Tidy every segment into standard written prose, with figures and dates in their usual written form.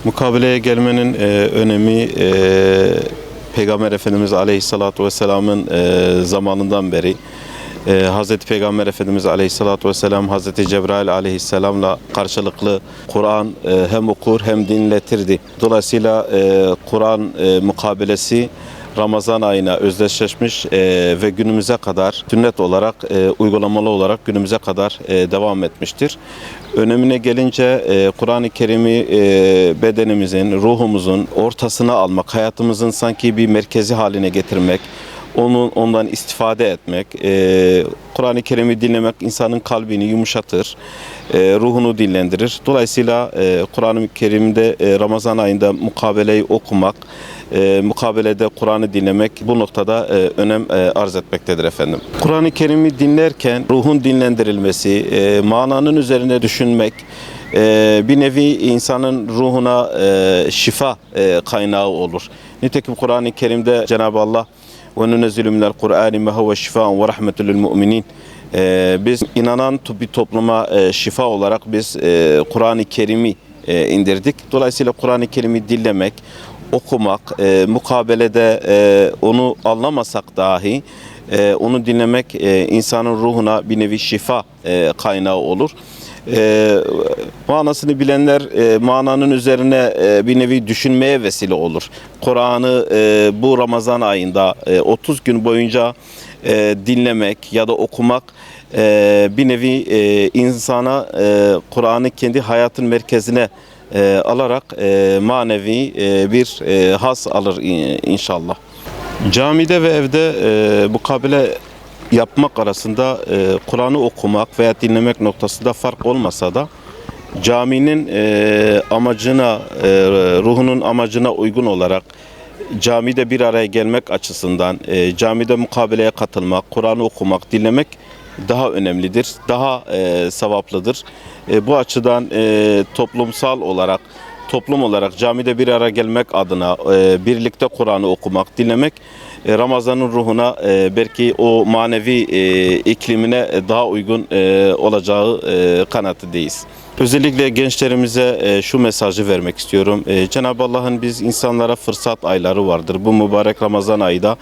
Mukabeleye gelmenin önemi Peygamber Efendimiz Aleyhisselatü Vesselam'ın zamanından beri Hazreti Peygamber Efendimiz Aleyhisselatü Vesselam Hazreti Cebrail Aleyhisselam'la karşılıklı Kur'an hem okur hem dinletirdi. Dolayısıyla Kur'an mukabelesi Ramazan ayına özdeşleşmiş ve günümüze kadar sünnet olarak, uygulamalı olarak günümüze kadar devam etmiştir. Önemine gelince Kur'an-ı Kerim'i bedenimizin, ruhumuzun ortasına almak, hayatımızın sanki bir merkezi haline getirmek, ondan istifade etmek, Kur'an-ı Kerim'i dinlemek insanın kalbini yumuşatır, ruhunu dinlendirir. Dolayısıyla Kur'an-ı Kerim'de Ramazan ayında mukabeleyi okumak, mukabelede Kur'an'ı dinlemek bu noktada önem arz etmektedir efendim. Kur'an-ı Kerim'i dinlerken ruhun dinlendirilmesi, mananın üzerine düşünmek, bir nevi insanın ruhuna şifa kaynağı olur. Nitekim Kur'an-ı Kerim'de Cenab-ı Allah وَنُنَزِّلُ مِنَ الْقُرْآنِ مَا هُوَ شِفَاءٌ وَرَحْمَةٌ لِلْمُؤْمِنِينَ. Biz inanan bir topluma şifa olarak biz Kur'an-ı Kerim'i indirdik. Dolayısıyla Kur'an-ı Kerim'i dinlemek, okumak, mukabelede onu anlamasak dahi onu dinlemek insanın ruhuna bir nevi şifa kaynağı olur. Manasını bilenler mananın üzerine bir nevi düşünmeye vesile olur. Kur'an'ı bu Ramazan ayında 30 gün boyunca dinlemek ya da okumak bir nevi insana Kur'an'ı kendi hayatın merkezine alarak manevi bir haz alır inşallah. Camide ve evde mukabele yapmak arasında Kur'an'ı okumak veya dinlemek noktasında fark olmasa da caminin amacına, ruhunun amacına uygun olarak camide bir araya gelmek açısından camide mukabeleye katılmak, Kur'an'ı okumak, dinlemek daha önemlidir, daha sevaplıdır. Bu açıdan toplumsal olarak, toplum olarak camide bir araya gelmek adına birlikte Kur'an'ı okumak, dinlemek Ramazan'ın ruhuna belki o manevi iklimine daha uygun olacağı kanaatindeyiz. Özellikle gençlerimize şu mesajı vermek istiyorum. Cenab-ı Allah'ın biz insanlara fırsat ayları vardır. Bu mübarek Ramazan ayı da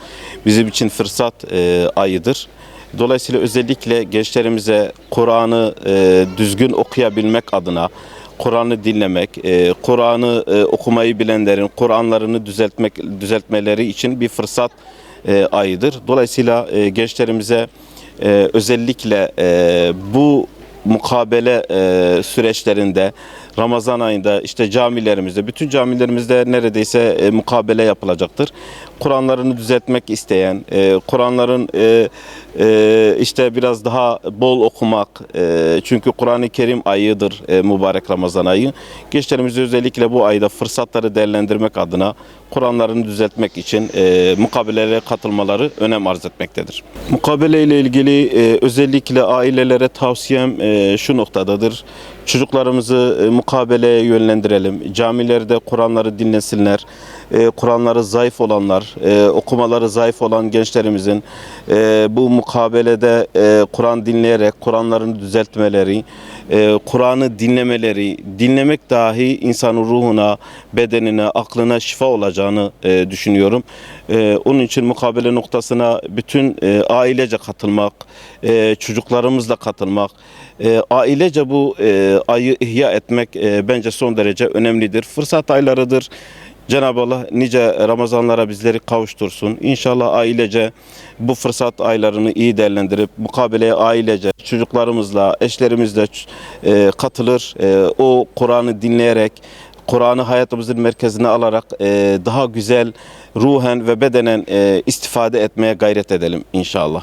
bizim için fırsat ayıdır. Dolayısıyla özellikle gençlerimize Kur'an'ı düzgün okuyabilmek adına, Kur'an'ı dinlemek, Kur'an'ı okumayı bilenlerin Kur'anlarını düzeltmeleri için bir fırsat ayıdır. Dolayısıyla gençlerimize özellikle bu mukabele süreçlerinde Ramazan ayında işte camilerimizde, bütün camilerimizde neredeyse mukabele yapılacaktır. Kur'anlarını düzeltmek isteyen, Kur'anların işte biraz daha bol okumak, çünkü Kur'an-ı Kerim ayıdır, mübarek Ramazan ayı. Gençlerimize özellikle bu ayda fırsatları değerlendirmek adına Kur'anlarını düzeltmek için mukabelelere katılmaları önem arz etmektedir. Mukabele ile ilgili özellikle ailelere tavsiyem şu noktadadır. Çocuklarımızı mukabeleye yönlendirelim. Camilerde Kur'anları dinlesinler. Kur'anları zayıf olanlar, okumaları zayıf olan gençlerimizin bu mukabelede Kur'an dinleyerek Kur'anlarını düzeltmeleri, Kur'an'ı dinlemeleri, dinlemek dahi insanın ruhuna, bedenine, aklına şifa olacağını düşünüyorum. Onun için mukabele noktasına bütün ailece katılmak, çocuklarımızla katılmak, ailece bu ayı ihya etmek bence son derece önemlidir. Fırsat aylarıdır. Cenab-ı Allah nice Ramazanlara bizleri kavuştursun. İnşallah ailece bu fırsat aylarını iyi değerlendirip mukabeleye ailece çocuklarımızla, eşlerimizle katılır. O Kur'an'ı dinleyerek, Kur'an'ı hayatımızın merkezine alarak daha güzel ruhen ve bedenen istifade etmeye gayret edelim inşallah.